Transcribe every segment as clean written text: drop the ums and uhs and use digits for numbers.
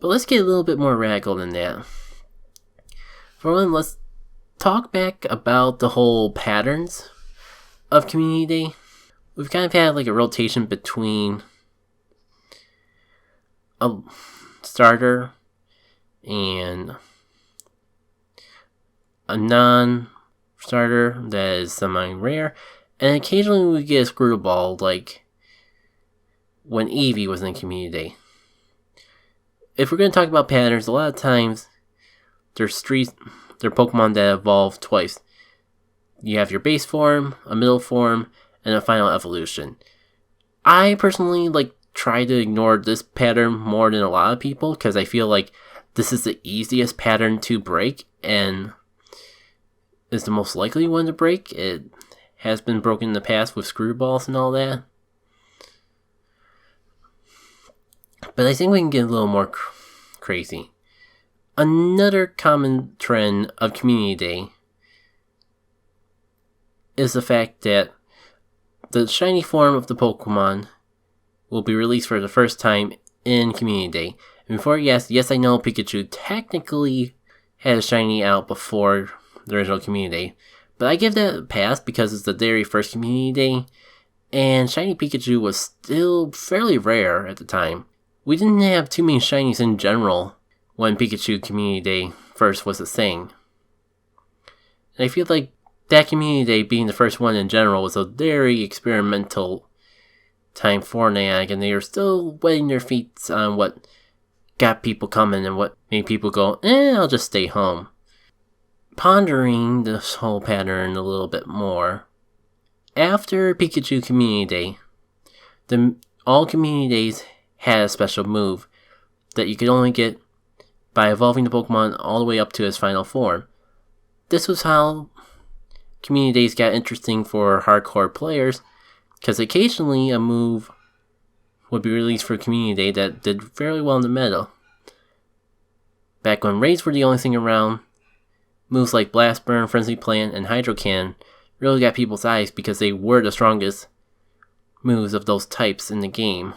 But let's get a little bit more radical than that. For one, let's talk back about the whole patterns of Community Day. We've kind of had like a rotation between a starter and a non-starter that is semi-rare, and occasionally we get a screwball like when Eevee was in Community Day. If we're going to talk about patterns, a lot of times they're Pokemon that evolve twice. You have your base form, a middle form, and a final evolution. I personally try to ignore this pattern more than a lot of people because I feel like this is the easiest pattern to break and is the most likely one to break. It has been broken in the past with screwballs and all that. But I think we can get a little more crazy. Another common trend of Community Day is the fact that the shiny form of the Pokemon will be released for the first time in Community Day. And before you ask, yes, I know Pikachu technically had a shiny out before the original Community Day, but I give that a pass because it's the very first Community Day, and shiny Pikachu was still fairly rare at the time. We didn't have too many shinies in general when Pikachu Community Day first was a thing. And I feel like that Community Day being the first one in general was a very experimental time for Niantic, and they were still wetting their feet on what got people coming and what made people go, I'll just stay home. Pondering this whole pattern a little bit more, after Pikachu Community Day, all Community Days had a special move that you could only get by evolving the Pokemon all the way up to his final form. This was how Community Days got interesting for hardcore players, because occasionally a move would be released for Community Day that did fairly well in the meta. Back when raids were the only thing around, moves like Blast Burn, Frenzy Plant, and Hydro Cannon really got people's eyes because they were the strongest moves of those types in the game.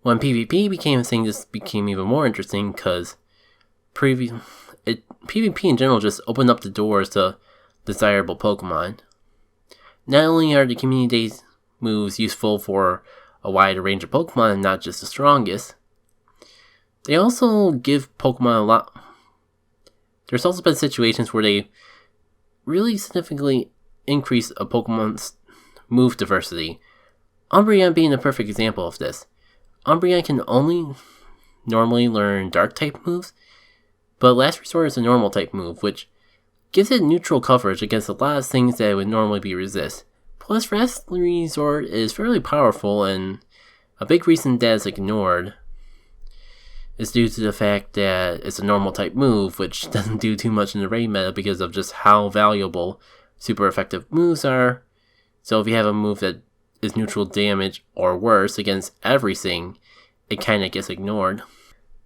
When PvP became a thing, this became even more interesting because PvP in general just opened up the doors to desirable Pokemon. Not only are the Community Days moves useful for a wider range of Pokemon and not just the strongest, they also give Pokemon a lot. There's also been situations where they really significantly increase a Pokemon's move diversity. Umbreon being a perfect example of this. Umbreon can only normally learn Dark-type moves, but Last Resort is a Normal-type move, which gives it neutral coverage against a lot of things that would normally be resist. Plus, Last Resort is fairly powerful, and a big reason that it's ignored is due to the fact that it's a Normal-type move, which doesn't do too much in the raid meta because of just how valuable super effective moves are. So if you have a move that is neutral damage or worse against everything, it kind of gets ignored.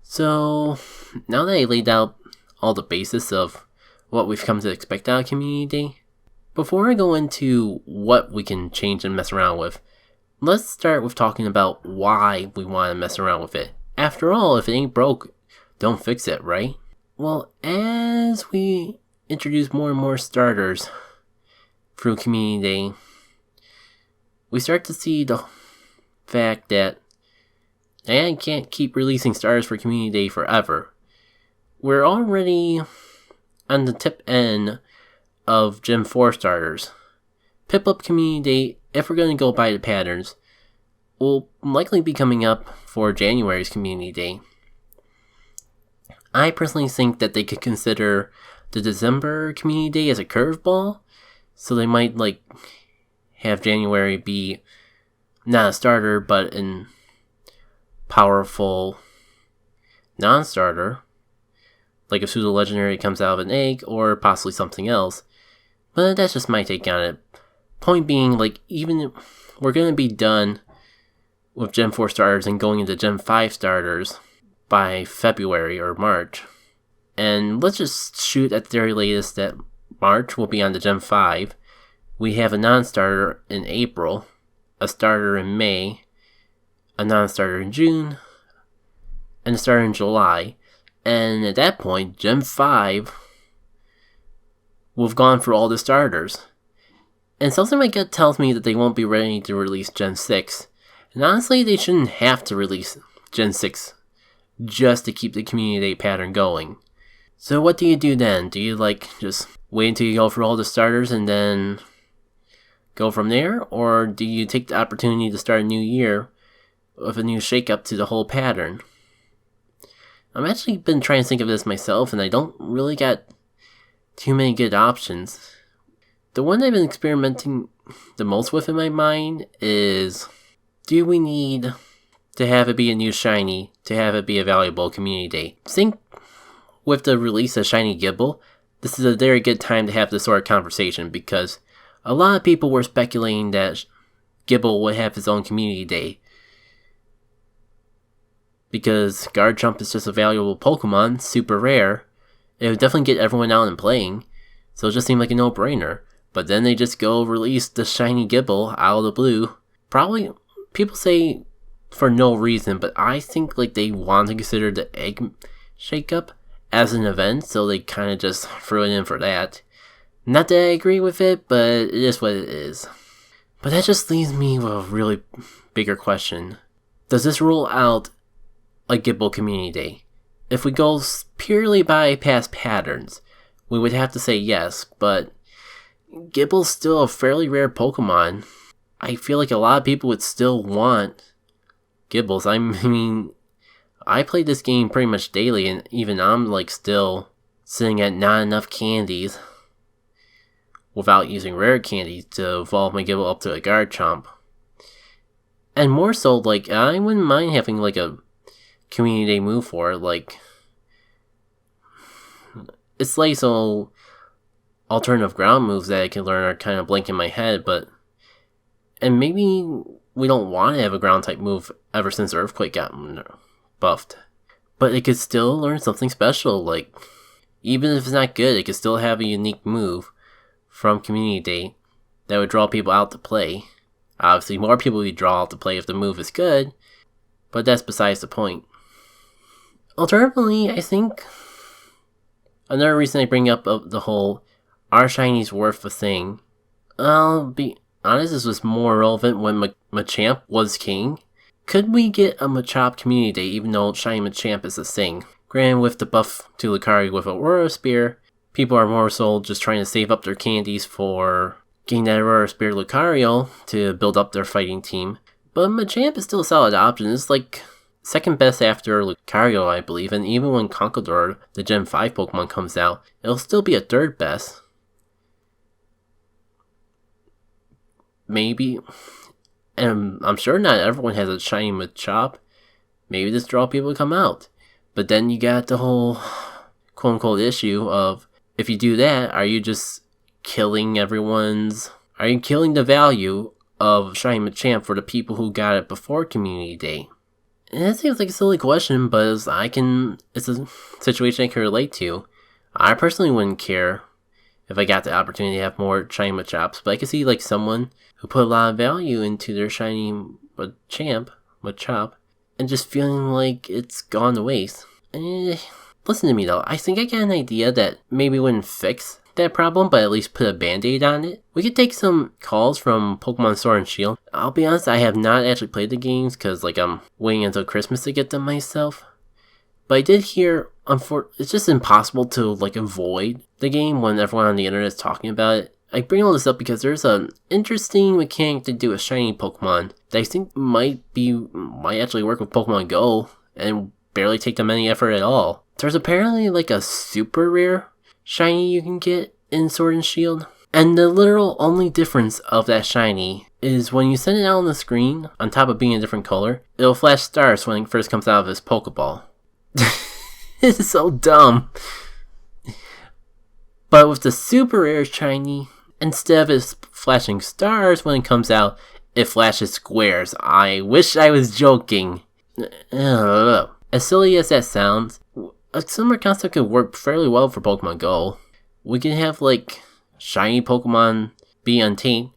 So now that I laid out all the basis of what we've come to expect out of Community Day, before I go into what we can change and mess around with, let's start with talking about why we want to mess around with it. After all, if it ain't broke, don't fix it, right? Well, as we introduce more and more starters through Community Day, we start to see the fact that I can't keep releasing starters for Community Day forever. We're already on the tip end of Gen 4 starters. Piplup Community Day, if we're going to go by the patterns, will likely be coming up for January's Community Day. I personally think that they could consider the December Community Day as a curveball, so they might have January be not a starter, but a powerful non-starter, like a pseudo legendary comes out of an egg, or possibly something else. But that's just my take on it. Point being, even if we're going to be done with Gen 4 starters and going into Gen 5 starters by February or March. And let's just shoot at the very latest that March will be on the Gen 5. We have a non-starter in April, a starter in May, a non-starter in June, and it started in July. And at that point, Gen 5 will have gone for all the starters. And something my gut tells me that they won't be ready to release Gen 6. And honestly, they shouldn't have to release Gen 6 just to keep the Community Day pattern going. So what do you do then? Do you just wait until you go for all the starters and then go from there? Or do you take the opportunity to start a new year with a new shakeup to the whole pattern? I've actually been trying to think of this myself, and I don't really got too many good options. The one I've been experimenting the most with in my mind is, do we need to have it be a new shiny to have it be a valuable Community Day? I think with the release of Shiny Gible, this is a very good time to have this sort of conversation, because a lot of people were speculating that Gible would have his own Community Day, because Garchomp is just a valuable Pokemon, super rare. It would definitely get everyone out and playing, so it just seemed like a no-brainer. But then they just go release the Shiny Gible out of the blue. Probably, people say for no reason, but I think they want to consider the egg shakeup as an event, so they kind of just threw it in for that. Not that I agree with it, but it is what it is. But that just leaves me with a really bigger question. Does this rule out a Gible Community Day? If we go purely by past patterns, we would have to say yes, but Gible's still a fairly rare Pokemon. I feel like a lot of people would still want Gibbles. I mean, I play this game pretty much daily, and even I'm still sitting at not enough candies without using rare candies to evolve my Gibble up to a Garchomp. And more so, I wouldn't mind having a Community Day move for it. It's so alternative ground moves that I can learn are kind of blank in my head, and maybe we don't want to have a ground type move ever since Earthquake got buffed. But it could still learn something special, even if it's not good, it could still have a unique move from Community Day that would draw people out to play. Obviously, more people would draw out to play if the move is good, but that's besides the point. Alternatively, I think another reason I bring up the whole "are shinies worth a thing?" I'll be honest, this was more relevant when Machamp was king. Could we get a Machop Community Day even though Shiny Machamp is a thing? Granted, with the buff to Lucario with Aurora Spear, people are more so just trying to save up their candies for getting that Aurora Spear Lucario to build up their fighting team. But Machamp is still a solid option. It's second best after Lucario, I believe, and even when Conkeldurr, the Gen 5 Pokemon, comes out, it'll still be a third best. Maybe. And I'm sure not everyone has a shiny Machop. Maybe this draw people to come out. But then you got the whole quote-unquote issue of, if you do that, are you just killing are you killing the value of shiny Machamp for the people who got it before Community Day? And that seems like a silly question, but it's a situation I can relate to. I personally wouldn't care if I got the opportunity to have more shiny Machops, but I could see someone who put a lot of value into their shiny Machop, and just feeling like it's gone to waste. Listen to me though, I think I got an idea that maybe wouldn't fix that problem, but at least put a band-aid on it. We could take some calls from Pokemon Sword and Shield. I'll be honest, I have not actually played the games because I'm waiting until Christmas to get them myself. But I did hear, it's just impossible to avoid the game when everyone on the internet is talking about it. I bring all this up because there's an interesting mechanic to do with shiny Pokemon that I think might actually work with Pokemon Go and barely take them any effort at all. There's apparently a super rare shiny you can get in Sword and Shield, and the literal only difference of that shiny is when you send it out on the screen, on top of being a different color, it'll flash stars when it first comes out of its Pokeball. This is so dumb. But with the super rare shiny, instead of it flashing stars when it comes out, it flashes squares. I wish I was joking. As silly as that sounds, a similar concept could work fairly well for Pokemon Go. We can have shiny Pokemon be Untamed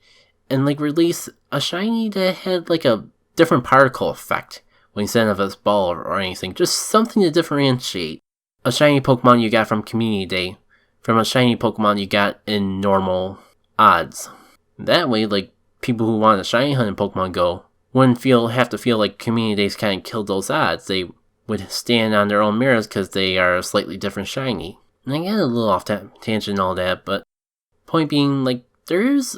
and release a shiny that had a different particle effect instead of a ball or anything. Just something to differentiate a shiny Pokemon you got from Community Day from a shiny Pokemon you got in normal odds. That way, like, people who want a shiny hunt in Pokemon Go wouldn't have to feel like Community Days kind of killed those odds. They would stand on their own mirrors because they are a slightly different shiny. And I got a little off tangent and all that, but point being, like,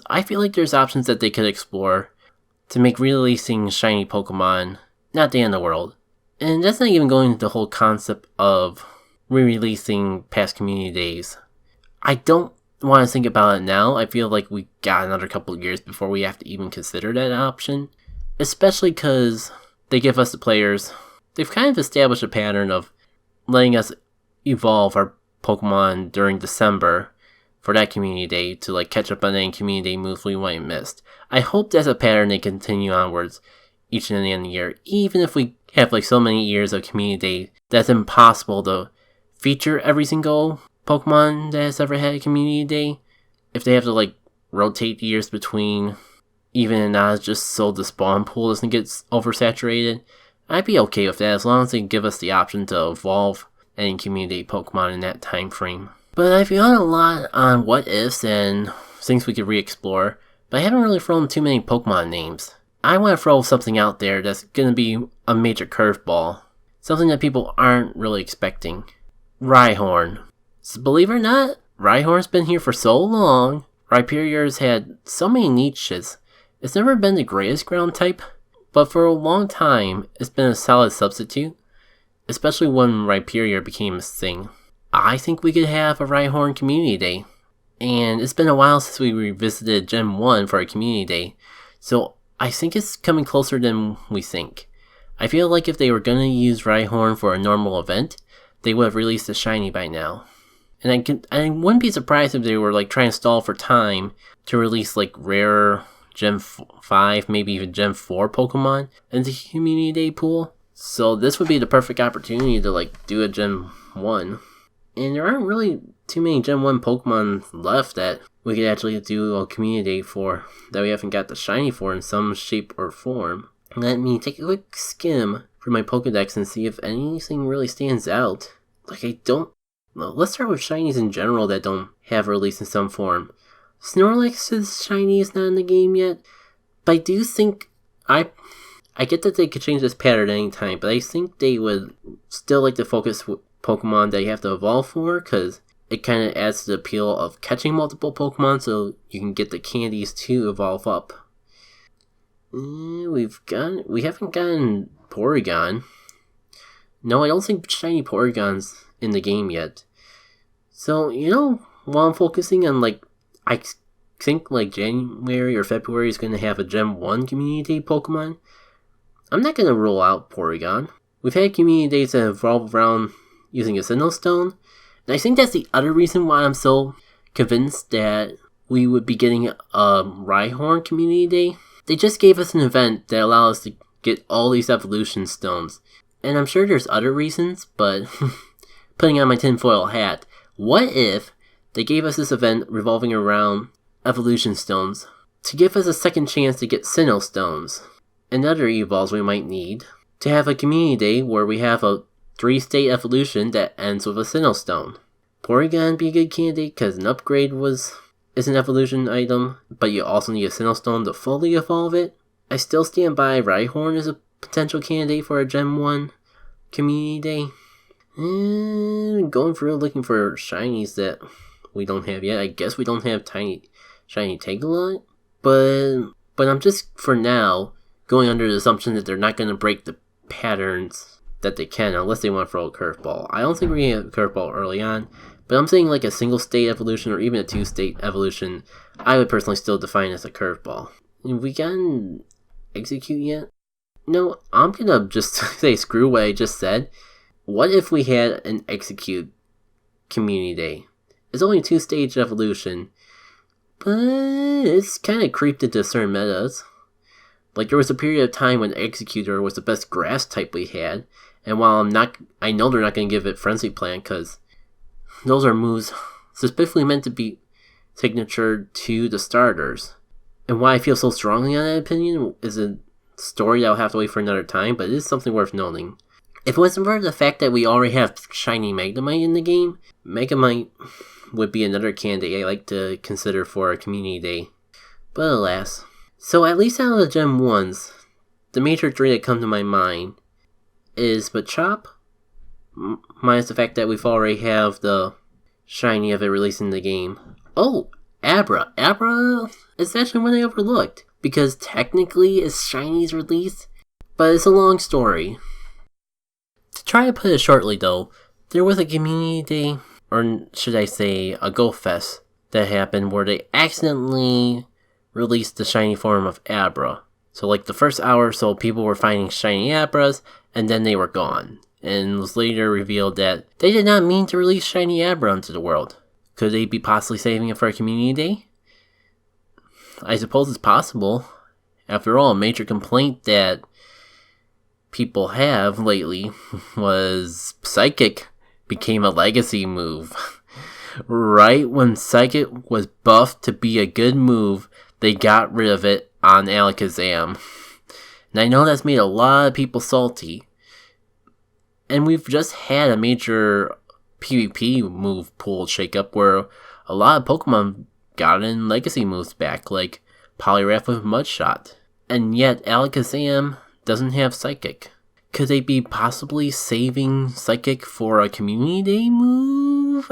I feel like there's options that they could explore to make releasing shiny Pokemon not the end of the world. And that's not even going into the whole concept of re-releasing past Community Days. I don't want to think about it now. I feel like we got another couple of years before we have to even consider that option. Especially because they give us the players, they've kind of established a pattern of letting us evolve our Pokemon during December for that Community Day to like catch up on any Community Day moves we might have missed. I hope that's a pattern they continue onwards each and every year, even if we have like so many years of Community Day that's impossible to feature every single Pokemon that has ever had a Community Day. If they have to like rotate the years between even and odds just so the spawn pool doesn't get oversaturated, I'd be okay with that as long as they give us the option to evolve any Community Day Pokemon in that time frame. But I've gone a lot on what ifs and things we could re-explore, but I haven't really thrown too many Pokemon names. I want to throw something out there that's going to be a major curveball. Something that people aren't really expecting. Rhyhorn. So believe it or not, Rhyhorn's been here for so long. Rhyperior's had so many niches. It's never been the greatest ground type, but for a long time, it's been a solid substitute. Especially when Rhyperior became a thing. I think we could have a Rhyhorn Community Day. And it's been a while since we revisited Gen 1 for a Community Day, so I think it's coming closer than we think. I feel like if they were going to use Rhyhorn for a normal event, they would have released a shiny by now. And I wouldn't be surprised if they were like trying to stall for time to release like rare Gen 5, maybe even Gen 4 Pokemon in the Community Day pool. So this would be the perfect opportunity to like do a Gen 1. And there aren't really too many Gen 1 Pokemon left that we could actually do a Community Day for, that we haven't got the shiny for in some shape or form. Let me take a quick skim through my Pokedex and see if anything really stands out. Let's start with shinies in general that don't have a release in some form. Snorlax's shiny is not in the game yet, but I do think I get that they could change this pattern at any time, but I think they would still like to focus with Pokemon that you have to evolve for, because it kind of adds to the appeal of catching multiple Pokemon so you can get the candies to evolve up. We haven't gotten Porygon. No, I don't think shiny Porygon's in the game yet. So, while I'm focusing on I think January or February is going to have a Gen 1 Community Day Pokemon, I'm not going to rule out Porygon. We've had Community Days that evolve around using a Sinnoh Stone, and I think that's the other reason why I'm so convinced that we would be getting a Rhyhorn Community Day. They just gave us an event that allowed us to get all these evolution stones, and I'm sure there's other reasons, but putting on my tinfoil hat, what if they gave us this event revolving around evolution stones to give us a second chance to get Sinnoh Stones and other evolves we might need to have a Community Day where we have a 3-state evolution that ends with a Sinnoh Stone. Porygon would be a good candidate because an upgrade is an evolution item, but you also need a Sinnoh Stone to fully evolve it. I still stand by Rhyhorn as a potential candidate for a Gen 1 Community Day. And going through looking for shinies that we don't have yet. I guess we don't have shiny Tagalot, but I'm just, for now, going under the assumption that they're not going to break the patterns that they can, unless they want to throw a curveball. I don't think we're going to have a curveball early on, but I'm saying like a single state evolution or even a 2-state evolution, I would personally still define as a curveball. Have we gotten Execute yet? No, I'm going to just say screw what I just said. What if we had an Execute Community Day? It's only a 2-stage evolution, but it's kind of creeped into certain metas. Like, there was a period of time when Executor was the best grass type we had, and while I know they're not going to give it Frenzy Plant, because those are moves specifically meant to be signatured to the starters. And why I feel so strongly on that opinion is story that I'll have to wait for another time, but it is something worth noting. If it wasn't for the fact that we already have shiny Magnemite in the game, Magnemite would be another candidate I like to consider for a community day. But alas. So at least out of the Gen 1s, the major 3 that come to my mind is Machop, minus the fact that we've already have the shiny of it released in the game. Oh, Abra. Abra is actually one I overlooked, because technically its shinies released, but it's a long story. To try to put it shortly though, there was a community day, or should I say a Go Fest, that happened where they accidentally released the shiny form of Abra. So like the first hour or so people were finding shiny Abras, and then they were gone. And it was later revealed that they did not mean to release shiny Abra into the world. Could they be possibly saving it for a community day? I suppose it's possible. After all, a major complaint that people have lately was Psychic became a legacy move. Right when Psychic was buffed to be a good move, they got rid of it on Alakazam. And I know that's made a lot of people salty. And we've just had a major PvP move pool shakeup where a lot of Pokemon got in legacy moves back, like Poliwrath with Mudshot. And yet Alakazam doesn't have Psychic. Could they be possibly saving Psychic for a community day move?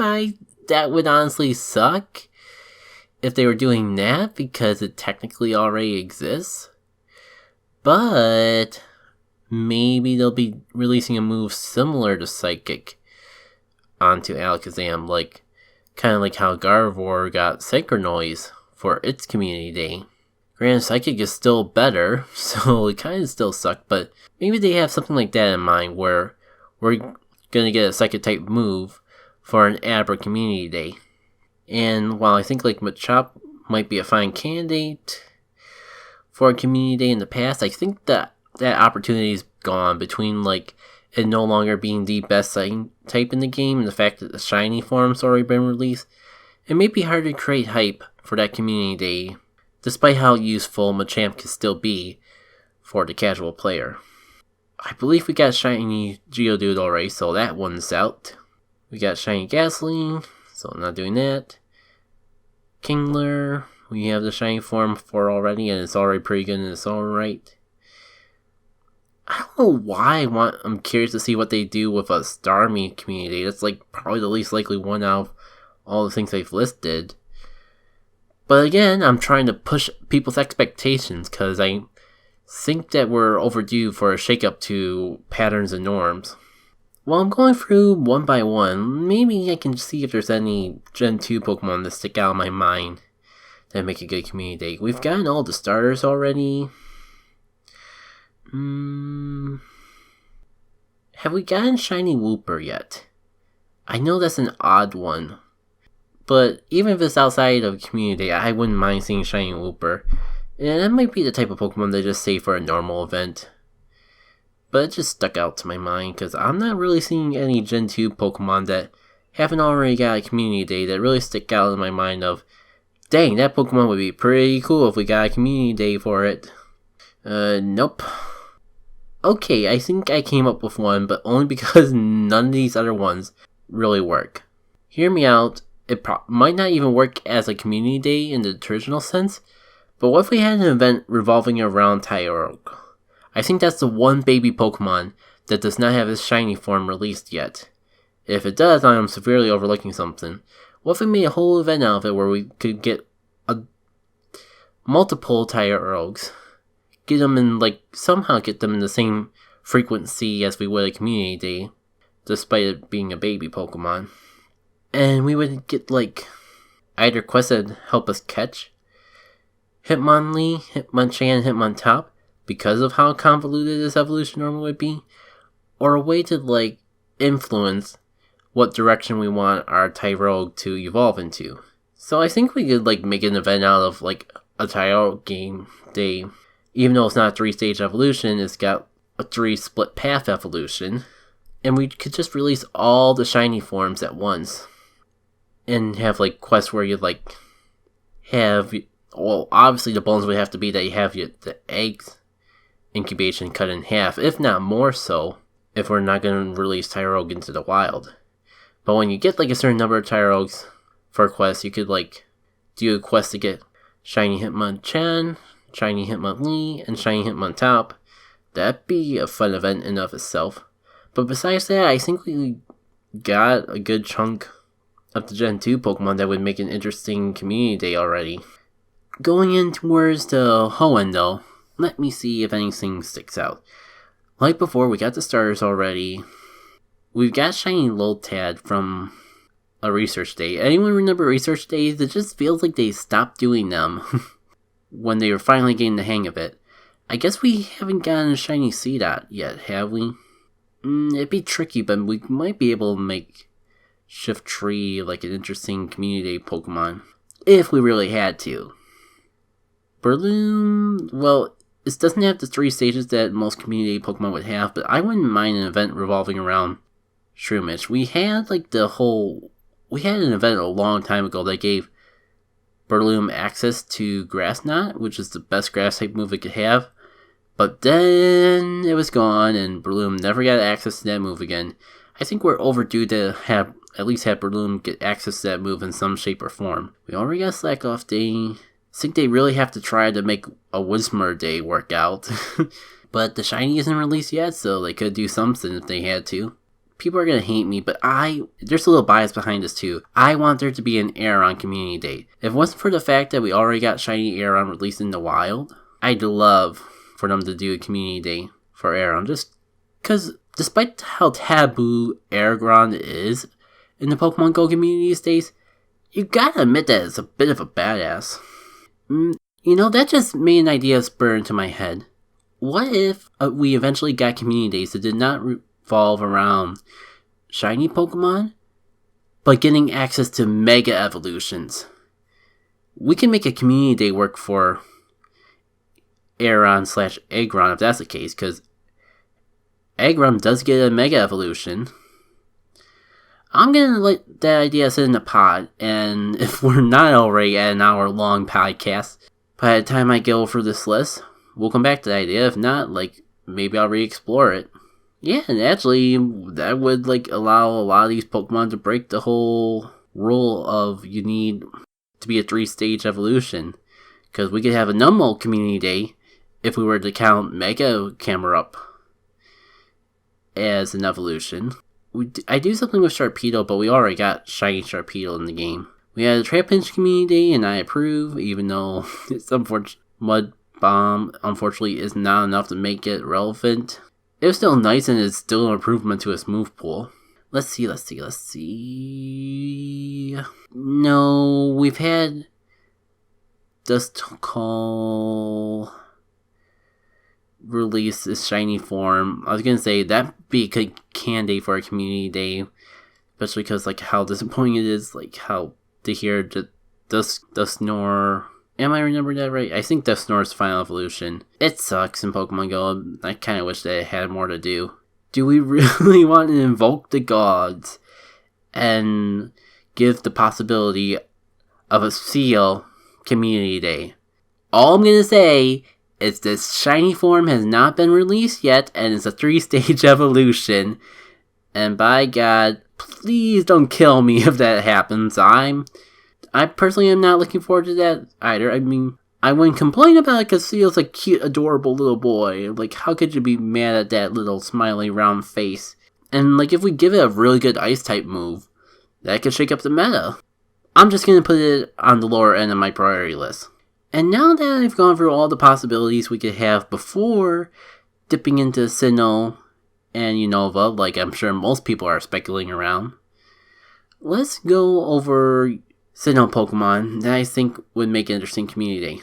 That would honestly suck if they were doing that, because it technically already exists. But maybe they'll be releasing a move similar to Psychic onto Alakazam, kind of like how Gardevoir got Synchronoise for its community day. Granted, Psychic is still better, so it kind of still sucked, but maybe they have something like that in mind where we're gonna get a Psychic type move for an Abra community day. And while I think Machop might be a fine candidate for a community day in the past, I think that opportunity is gone between it no longer being the best type in the game and the fact that the shiny form's already been released. It may be hard to create hype for that community day, despite how useful Machamp can still be for the casual player. I believe we got shiny Geodude already, so that one's out. We got shiny Gasoline, so I'm not doing that. Kingler, we have the shiny form for already, and it's already pretty good in its own right. I don't know why I'm curious to see what they do with a Starmie community. That's probably the least likely one out of all the things they've listed. But again, I'm trying to push people's expectations because I think that we're overdue for a shakeup to patterns and norms. While I'm going through one by one, maybe I can see if there's any Gen 2 Pokemon that stick out in my mind that make a good community day. We've gotten all the starters already. Have we gotten shiny Wooper yet? I know that's an odd one. But even if it's outside of community day, I wouldn't mind seeing shiny Wooper. And that might be the type of Pokemon they just save for a normal event. But it just stuck out to my mind because I'm not really seeing any Gen 2 Pokemon that haven't already got a community day that really stick out in my mind of, dang, that Pokemon would be pretty cool if we got a community day for it. Nope. Okay, I think I came up with one, but only because none of these other ones really work. Hear me out. It might not even work as a community day in the traditional sense, but what if we had an event revolving around Tyrogue? I think that's the one baby Pokemon that does not have its shiny form released yet. If it does, I am severely overlooking something. What if we made a whole event out of it where we could get multiple Tyrogues? Get them in, somehow get them in the same frequency as we would a community day, despite it being a baby Pokemon. And we would get, either quests that help us catch Hitmonlee, Hitmonchan, and Hitmontop because of how convoluted this evolution normally would be, or a way to, influence what direction we want our Tyrogue to evolve into. So I think we could, make an event out of, a Tyrogue game day. Even though it's not a 3-stage evolution, it's got a 3-split path evolution. And we could just release all the shiny forms at once. And have, quests where you, have... Well, obviously the bonus would have to be that you have the eggs incubation cut in half, if not more so, if we're not going to release Tyrogue into the wild. But when you get like a certain number of Tyrogues for a quest, you could like do a quest to get Shiny Hitmonchan, Shiny Hitmonlee, and Shiny Hitmontop. That'd be a fun event in and of itself. But besides that, I think we got a good chunk of the Gen 2 Pokemon that would make an interesting community day already. Going in towards the Hoenn though, let me see if anything sticks out. Like before, we got the starters already. We've got Shiny Lotad from a research day. Anyone remember research days? It just feels like they stopped doing them when they were finally getting the hang of it. I guess we haven't gotten a Shiny Seedot yet, have we? It'd be tricky, but we might be able to make Shiftry like an interesting community day Pokemon. If we really had to. Breloom, well, it doesn't have the 3 stages that most community Pokemon would have, but I wouldn't mind an event revolving around Shroomish. We had an event a long time ago that gave Breloom access to Grass Knot, which is the best grass type move it could have. But then it was gone, and Breloom never got access to that move again. I think we're overdue to at least have Breloom get access to that move in some shape or form. We already got Slack Off Day. I think they really have to try to make a Whismur Day work out. But the Shiny isn't released yet, so they could do something if they had to. People are going to hate me, but there's a little bias behind this too. I want there to be an Aeron Community Day. If it wasn't for the fact that we already got Shiny Aeron released in the wild, I'd love for them to do a Community Day for Aeron. Just because despite how taboo Aeron is in the Pokemon Go community these days, you gotta admit that it's a bit of a badass. That just made an idea spur into my head. What if we eventually got community days that did not revolve around shiny Pokemon, but getting access to Mega Evolutions? We can make a community day work for Aeron/Aggron if that's the case, because Aggron does get a Mega Evolution. I'm gonna let that idea sit in the pod, and if we're not already at an hour-long podcast, by the time I go through this list, we'll come back to the idea. If not, maybe I'll re-explore it. Yeah, and actually, that would, allow a lot of these Pokemon to break the whole rule of you need to be a 3-stage evolution. Because we could have a Numel Community Day if we were to count Mega Camerupt as an evolution. I do something with Sharpedo, but we already got Shiny Sharpedo in the game. We had a Trapinch Community Day, and I approve, even though it's Mud Bomb, unfortunately, is not enough to make it relevant. It was still nice, and it's still an improvement to its move pool. Let's see. No, we've had Duskull release its shiny form. I was gonna say that'd be a good candy for a community day, especially because how disappointing it is, how to hear Dusknoir. Am I remembering that right? I think Dusknoir's final evolution. It sucks in Pokemon Go. I kind of wish that it had more to do. Do we really want to invoke the gods and give the possibility of a Seal community day? All I'm gonna say is this shiny form has not been released yet, and it's a 3-stage evolution. And by God, please don't kill me if that happens. I personally am not looking forward to that either. I mean, I wouldn't complain about it because Seal's a cute, adorable little boy. How could you be mad at that little smiley round face? And if we give it a really good Ice-type move, that could shake up the meta. I'm just gonna put it on the lower end of my priority list. And now that I've gone through all the possibilities we could have before dipping into Sinnoh and Unova, I'm sure most people are speculating around, let's go over Sinnoh Pokemon that I think would make an interesting community day.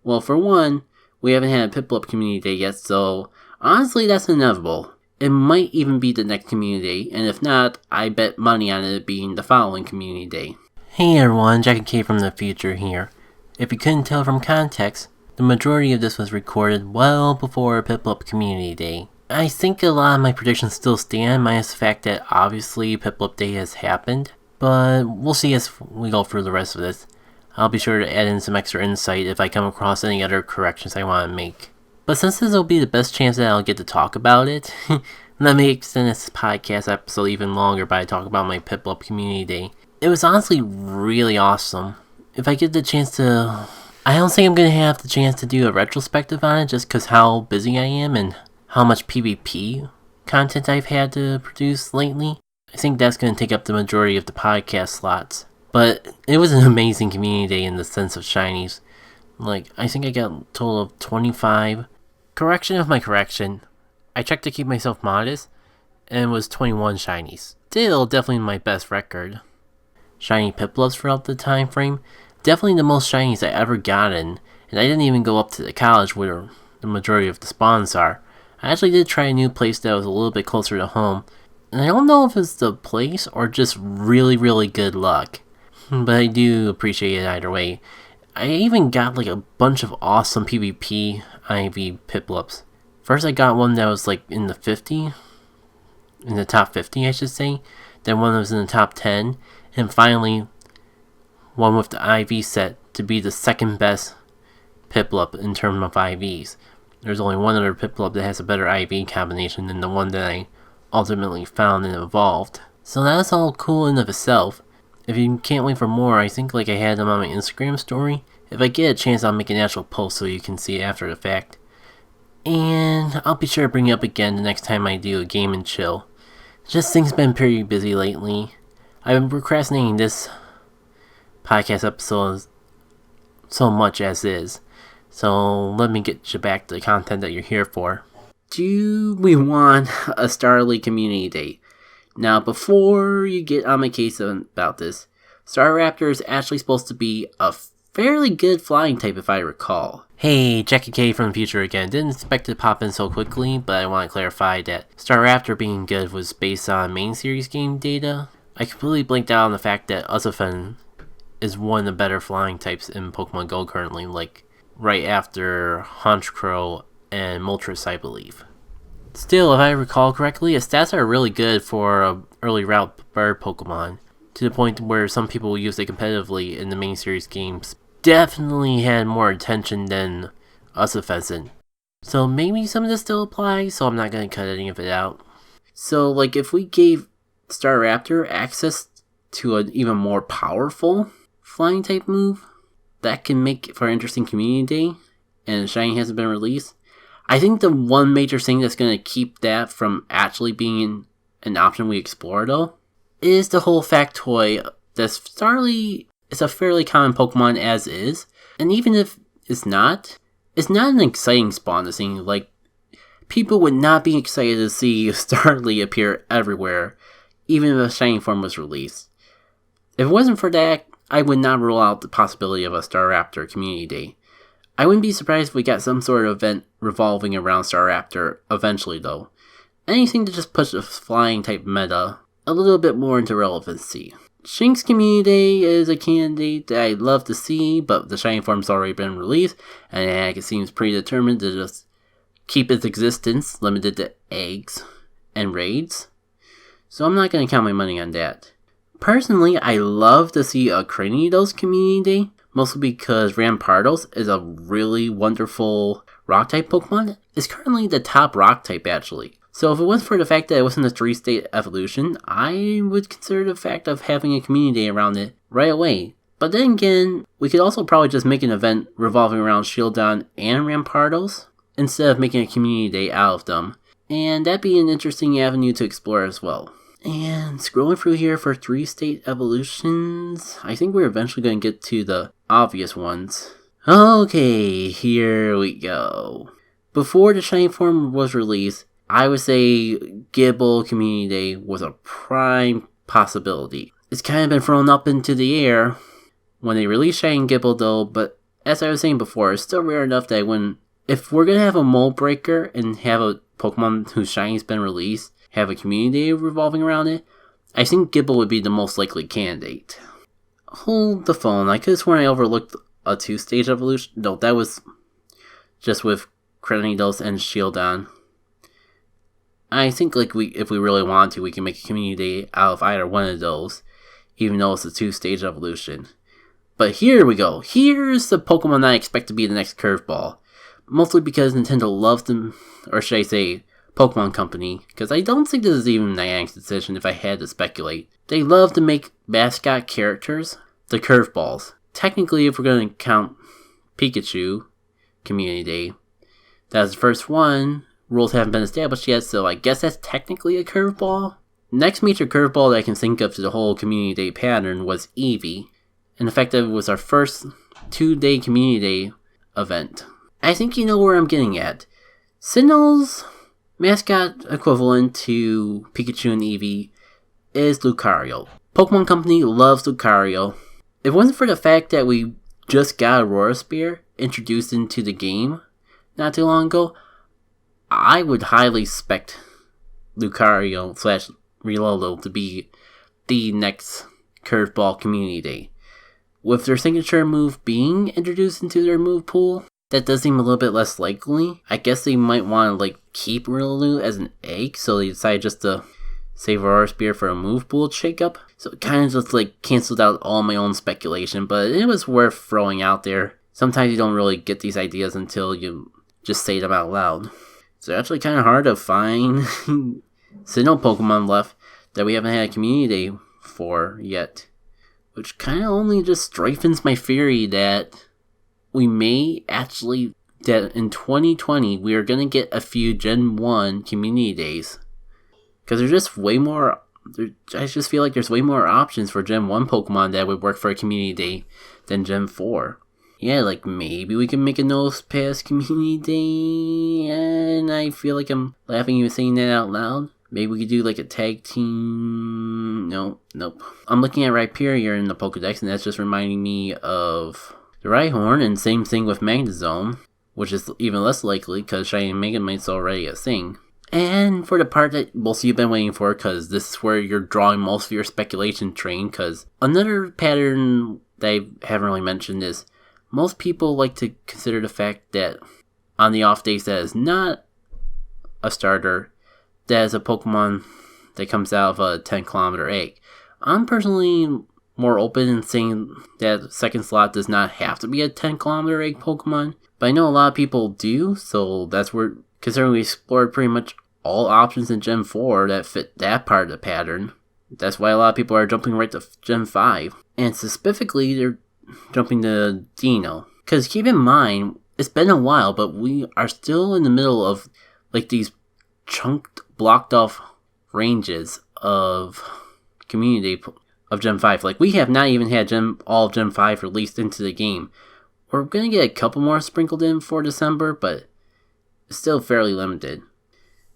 Well, for one, we haven't had a Piplup community day yet, so honestly that's inevitable. It might even be the next community day, and if not, I bet money on it being the following community day. Hey everyone, Jack and K from the future here. If you couldn't tell from context, the majority of this was recorded well before Piplup Community Day. I think a lot of my predictions still stand, minus the fact that obviously Piplup Day has happened, but we'll see as we go through the rest of this. I'll be sure to add in some extra insight if I come across any other corrections I want to make. But since this will be the best chance that I'll get to talk about it, let me extend this podcast episode even longer by talking about my Piplup Community Day. It was honestly really awesome. If I get the chance to... I don't think I'm going to have the chance to do a retrospective on it just because how busy I am and how much PvP content I've had to produce lately. I think that's going to take up the majority of the podcast slots. But it was an amazing community day in the sense of shinies. Like, I think I got a total of 25. Correction of my correction. I checked to keep myself modest, and it was 21 shinies. Still, definitely my best record. Shiny Piplups throughout the time frame. Definitely the most shinies I ever gotten, and I didn't even go up to the college where the majority of the spawns are. I actually did try a new place that was a little bit closer to home, and I don't know if it's the place or just really, really good luck. But I do appreciate it either way. I even got like a bunch of awesome PvP IV Piplups. First I got one that was like in the top 50 I should say. Then one that was in the top 10. And finally, one with the IV set to be the second best Piplup in terms of IVs. There's only one other Piplup that has a better IV combination than the one that I ultimately found and evolved. So that's all cool in of itself. If you can't wait for more, I think like I had them on my Instagram story. If I get a chance, I'll make an actual post so you can see it after the fact. And I'll be sure to bring it up again the next time I do a game and chill. Just things been pretty busy lately. I've been procrastinating this podcast episode so much as is. So let me get you back to the content that you're here for. Do we want a Starly Community Day? Now, before you get on my case about this, Staraptor is actually supposed to be a fairly good flying type if I recall. Hey, Jackie K from the future again. Didn't expect it to pop in so quickly, but I want to clarify that Staraptor being good was based on main series game data. I completely blanked out on the fact that Uzafen is one of the better flying types in Pokemon Go currently, like right after Honchkrow and Moltres, I believe. Still, if I recall correctly, its stats are really good for an early route bird Pokemon, to the point where some people will use it competitively in the main series games. Definitely had more attention than Uzafen. So maybe some of this still applies, so I'm not going to cut any of it out. So like if we gave Staraptor access to an even more powerful flying type move, that can make for an interesting community day, and shiny hasn't been released. I think the one major thing that's going to keep that from actually being an option we explore, though, is the whole factoid that Starly is a fairly common Pokemon as is, and even if it's not an exciting spawn to see. Like, people would not be excited to see Starly appear everywhere, even if a shiny form was released. If it wasn't for that, I would not rule out the possibility of a Staraptor Community Day. I wouldn't be surprised if we got some sort of event revolving around Staraptor eventually, though. Anything to just push the flying type meta a little bit more into relevancy. Shink's Community Day is a candidate that I'd love to see, but the shiny form's already been released, and it seems pretty determined to just keep its existence limited to eggs and raids. So I'm not going to count my money on that. Personally, I love to see a Cranidos Community Day, mostly because Rampardos is a really wonderful rock-type Pokemon. It's currently the top rock-type, actually. So if it wasn't for the fact that it wasn't a 3-state evolution, I would consider the fact of having a community day around it right away. But then again, we could also probably just make an event revolving around Shieldon and Rampardos, instead of making a community day out of them. And that'd be an interesting avenue to explore as well. And scrolling through here for 3-state evolutions, I think we're eventually going to get to the obvious ones. Okay, here we go. Before the shiny form was released, I would say Gible Community Day was a prime possibility. It's kind of been thrown up into the air when they released Shiny Gible though, but as I was saying before, it's still rare enough that I wouldn't... If we're going to have a mold breaker and have a Pokemon whose shiny's been released, have a community revolving around it, I think Gible would be the most likely candidate. Hold the phone, I could have sworn I overlooked a 2-stage evolution. No, that was just with Cranidos and Shieldon. I think like if we really want to, we can make a community out of either one of those, even though it's a 2-stage evolution. But here we go. Here's the Pokemon I expect to be the next curveball. Mostly because Nintendo loves them, or should I say, Pokemon Company, because I don't think this is even Niantic's decision if I had to speculate. They love to make mascot characters the curveballs. Technically, if we're going to count Pikachu Community Day, that was the first one. Rules haven't been established yet, so I guess that's technically a curveball. Next major curveball that I can think of to the whole Community Day pattern was Eevee, and the fact that it was our first 2-day Community Day event. I think you know where I'm getting at. Sinnoh's mascot equivalent to Pikachu and Eevee is Lucario. Pokemon Company loves Lucario. If it wasn't for the fact that we just got Aurora Spear introduced into the game not too long ago, I would highly expect Lucario / Riolu to be the next Curveball Community Day. With their signature move being introduced into their move pool, that does seem a little bit less likely. I guess they might want to keep Riolu as an egg, so they decided just to save Aurora Spear for a move pool shakeup. So it kind of just canceled out all my own speculation, but it was worth throwing out there. Sometimes you don't really get these ideas until you just say them out loud. It's actually kind of hard to find Sinnoh Pokemon left that we haven't had a Community Day for yet. Which kind of only just strengthens my theory that we may actually, that in 2020, we are going to get a few Gen 1 Community Days. Because there's just way more, I just feel like there's way more options for Gen 1 Pokemon that would work for a Community Day than Gen 4. Yeah, maybe we can make a No Pass Community Day, and I feel like I'm laughing even saying that out loud. Maybe we could do a tag team. Nope. I'm looking at Rhyperior in the Pokedex, and that's just reminding me of the Rhyhorn, and same thing with Magnezone, which is even less likely because Shiny Megamite's already a thing. And for the part that most of you have been waiting for, because this is where you're drawing most of your speculation train, because another pattern that I haven't really mentioned is most people like to consider the fact that on the off days that is not a starter, that is a Pokemon that comes out of a 10-kilometer egg. I'm personally more open in saying that second slot does not have to be a 10-kilometer egg Pokemon, but I know a lot of people do, so that's where, considering we explored pretty much all options in Gen 4 that fit that part of the pattern, that's why a lot of people are jumping right to Gen 5. And specifically, they're jumping to Dino. Because keep in mind, it's been a while, but we are still in the middle of these chunked, blocked off ranges of Community of Gen 5. We have not even had all of Gen 5 released into the game. We're going to get a couple more sprinkled in for December, but it's still fairly limited.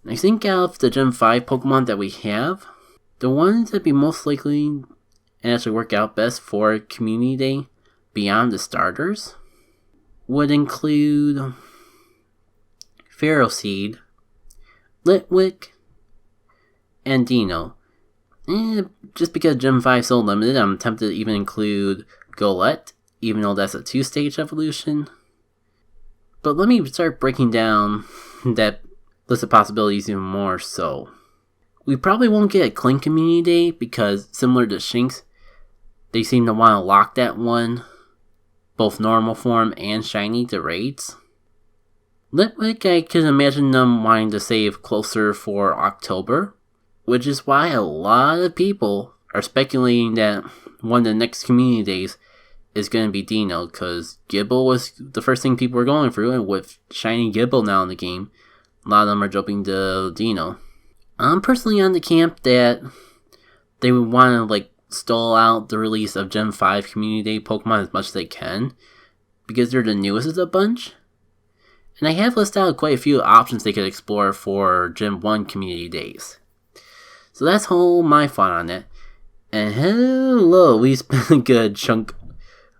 And I think out of the Gen 5 Pokemon that we have, the ones that be most likely and actually work out best for Community Day beyond the starters would include Ferroseed, Litwick, and Dino. Just because Gen 5 is so limited, I'm tempted to even include Golett, even though that's a 2-stage evolution. But let me start breaking down that list of possibilities even more so. We probably won't get a Clink Community Day because, similar to Shinx, they seem to want to lock that one, both normal form and shiny, to raids. Litwick, I can imagine them wanting to save closer for October, which is why a lot of people are speculating that one of the next Community Days is going to be Dino, because Gible was the first thing people were going through, and with shiny Gible now in the game, a lot of them are jumping to Dino. I'm personally on the camp that they would want to stall out the release of Gen 5 Community Day Pokemon as much as they can, because they're the newest of the bunch. And I have listed out quite a few options they could explore for Gen 1 Community Days. So that's my thought on it. And hello, we spent a good chunk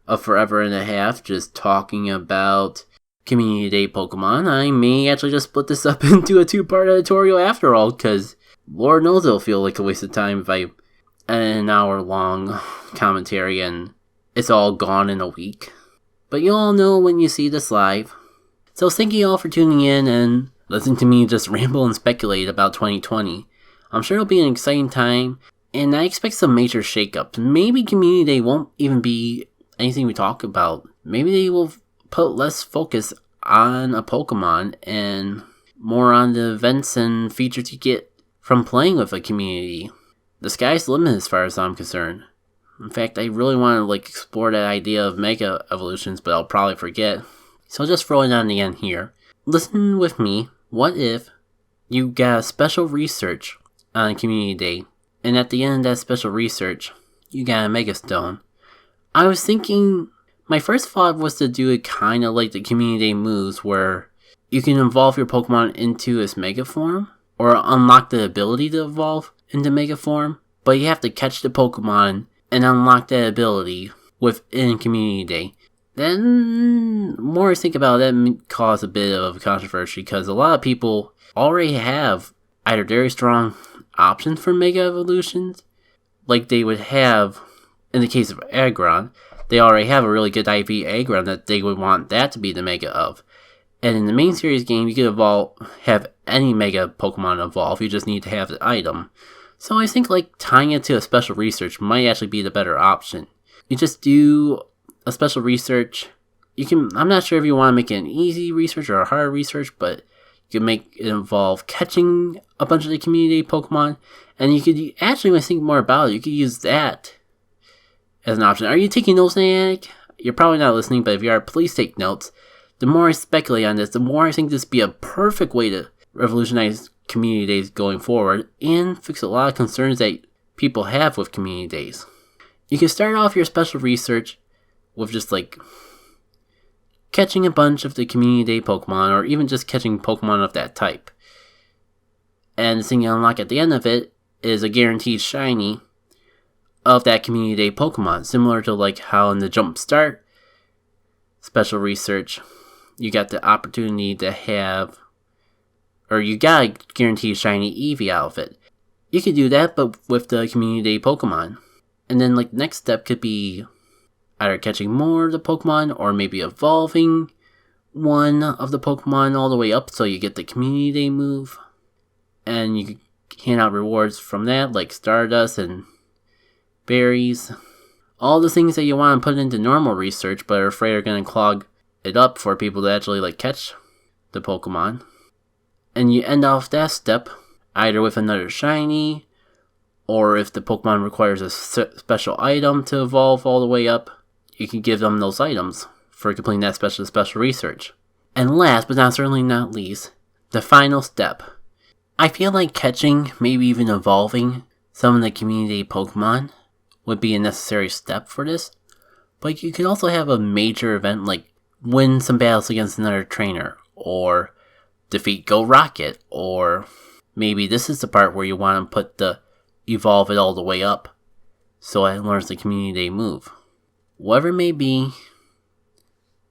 of forever and a half just talking about Community Day Pokemon. I may actually just split this up into a 2-part editorial after all, because Lord knows it'll feel like a waste of time if I edit an hour-long commentary and it's all gone in a week. But you all know when you see this live. So thank you all for tuning in and listening to me just ramble and speculate about 2020. I'm sure it'll be an exciting time, and I expect some major shakeups. Maybe Community Day won't even be anything we talk about. Maybe they will put less focus on a Pokemon and more on the events and features you get from playing with a community. The sky's the limit as far as I'm concerned. In fact, I really want to explore that idea of Mega Evolutions, but I'll probably forget. So I'll just throw it on again here. Listen with me. What if you got a special research on Community Day, and at the end of that special research, you got a Mega Stone? I was thinking, my first thought was to do it kind of like the Community Day moves, where you can evolve your Pokemon into its Mega form, or unlock the ability to evolve into Mega form, but you have to catch the Pokemon and unlock that ability within Community Day. Then, the more I think about it, that caused a bit of controversy, because a lot of people already have either very strong options for Mega Evolutions, like they would have in the case of Aggron. They already have a really good IV Aggron that they would want that to be the Mega of. And in the main series game, you could have any Mega Pokemon evolve, you just need to have the item. So I think tying it to a special research might actually be the better option. You just do a special research. I'm not sure if you want to make it an easy research or a hard research, but you can make it involve catching a bunch of the Community Pokemon, and you could actually, when I think more about it, you could use that as an option. Are you taking notes, Nick? You're probably not listening, but if you are, please take notes. The more I speculate on this, the more I think this would be a perfect way to revolutionize Community Days going forward and fix a lot of concerns that people have with Community Days. You can start off your special research with just catching a bunch of the Community Day Pokemon, or even just catching Pokemon of that type. And the thing you unlock at the end of it is a guaranteed shiny of that Community Day Pokemon, similar to how in the Jump Start special research you got the opportunity to have, or you got a guaranteed shiny Eevee out of it. You could do that, but with the Community Day Pokemon. And then the next step could be either catching more of the Pokemon, or maybe evolving one of the Pokemon all the way up so you get the Community Day move. And you can hand out rewards from that, like Stardust and berries. All the things that you want to put into normal research, but are afraid are going to clog it up for people to actually catch the Pokemon. And you end off that step either with another shiny, or if the Pokemon requires a special item to evolve all the way up, you can give them those items for completing that special research. And last, but certainly not least, the final step. I feel like catching, maybe even evolving, some of the Community Pokemon would be a necessary step for this. But you could also have a major event like win some battles against another trainer, or defeat Go Rocket, or maybe this is the part where you want to put the evolve it all the way up so it learns the Community Day move. Whatever it may be,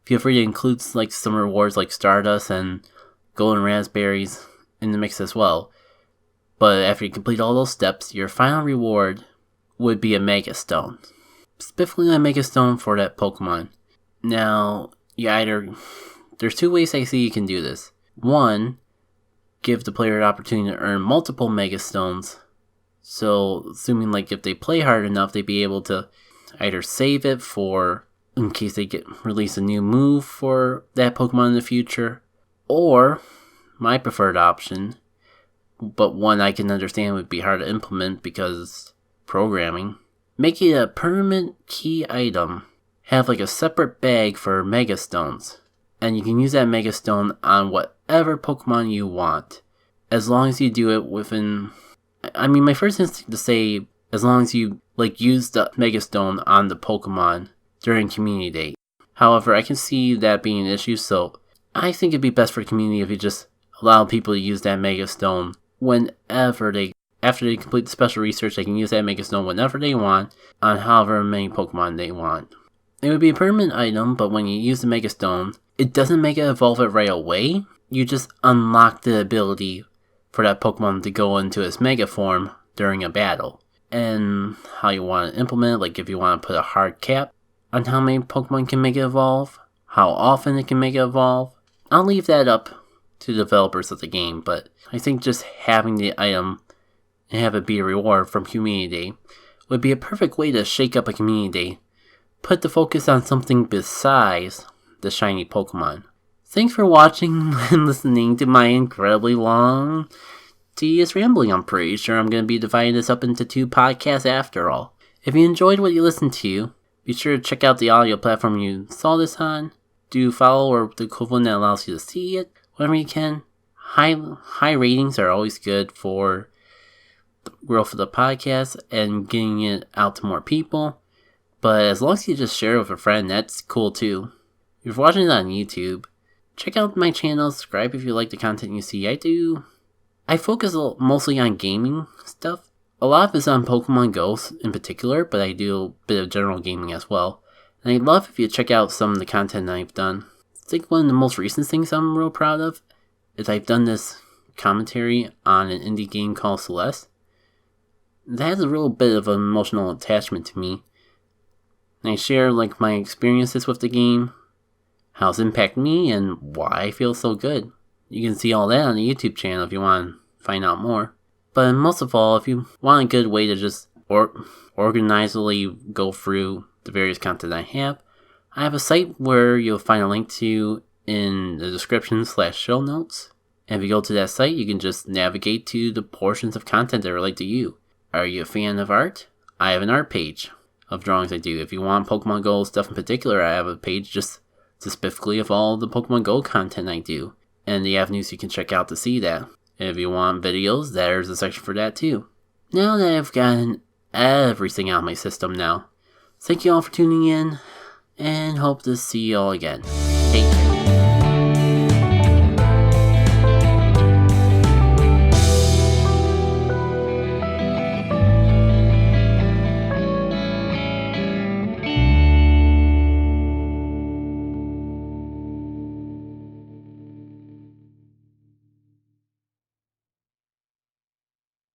feel free to include some rewards like Stardust and Golden Raspberries in the mix as well. But after you complete all those steps, your final reward would be a Mega Stone. Specifically a Mega Stone for that Pokemon. Now, there's two ways I see you can do this. One, give the player an opportunity to earn multiple Mega Stones. So, assuming if they play hard enough, they'd be able to either save it for in case they release a new move for that Pokemon in the future, or my preferred option, but one I can understand would be hard to implement because programming, make it a permanent key item. Have a separate bag for Mega Stones, and you can use that Mega Stone on whatever Pokemon you want, as long as you do it within. My first instinct to say, as long as you use the Mega Stone on the Pokemon during Community Day. However, I can see that being an issue, so I think it'd be best for the community if you just allow people to use that Mega Stone whenever after they complete the special research, they can use that Mega Stone whenever they want on however many Pokemon they want. It would be a permanent item, but when you use the Mega Stone, it doesn't make it evolve it right away. You just unlock the ability for that Pokemon to go into its Mega form during a battle. And how you want to implement it, if you want to put a hard cap on how many Pokemon can make it evolve, how often it can make it evolve, I'll leave that up to the developers of the game, but I think just having the item and have it be a reward from Community Day would be a perfect way to shake up a Community Day. Put the focus on something besides the shiny Pokemon. Thanks for watching and listening to my incredibly long, tedious rambling. I'm pretty sure I'm going to be dividing this up into 2 podcasts after all. If you enjoyed what you listened to, be sure to check out the audio platform you saw this on. Do follow or the equivalent that allows you to see it whenever you can. High ratings are always good for the growth of the podcast and getting it out to more people. But as long as you just share it with a friend, that's cool too. If you're watching it on YouTube, check out my channel, subscribe if you like the content you see. I focus mostly on gaming stuff. A lot of it's on Pokemon Go in particular, but I do a bit of general gaming as well. And I'd love if you check out some of the content I've done. I think one of the most recent things I'm real proud of is I've done this commentary on an indie game called Celeste. That has a real bit of an emotional attachment to me. And I share my experiences with the game, how it's impacted me, and why I feel so good. You can see all that on the YouTube channel if you want to find out more. But most of all, if you want a good way to just organizedly go through the various content I have a site where you'll find a link to in the description/show notes. And if you go to that site, you can just navigate to the portions of content that relate to you. Are you a fan of art? I have an art page of drawings I do. If you want Pokemon Go stuff in particular, I have a page just specifically of all the Pokemon Go content I do, and the avenues you can check out to see that. And if you want videos, there's a section for that too. Now that I've gotten everything out of my system now, thank you all for tuning in, and hope to see you all again. Take care.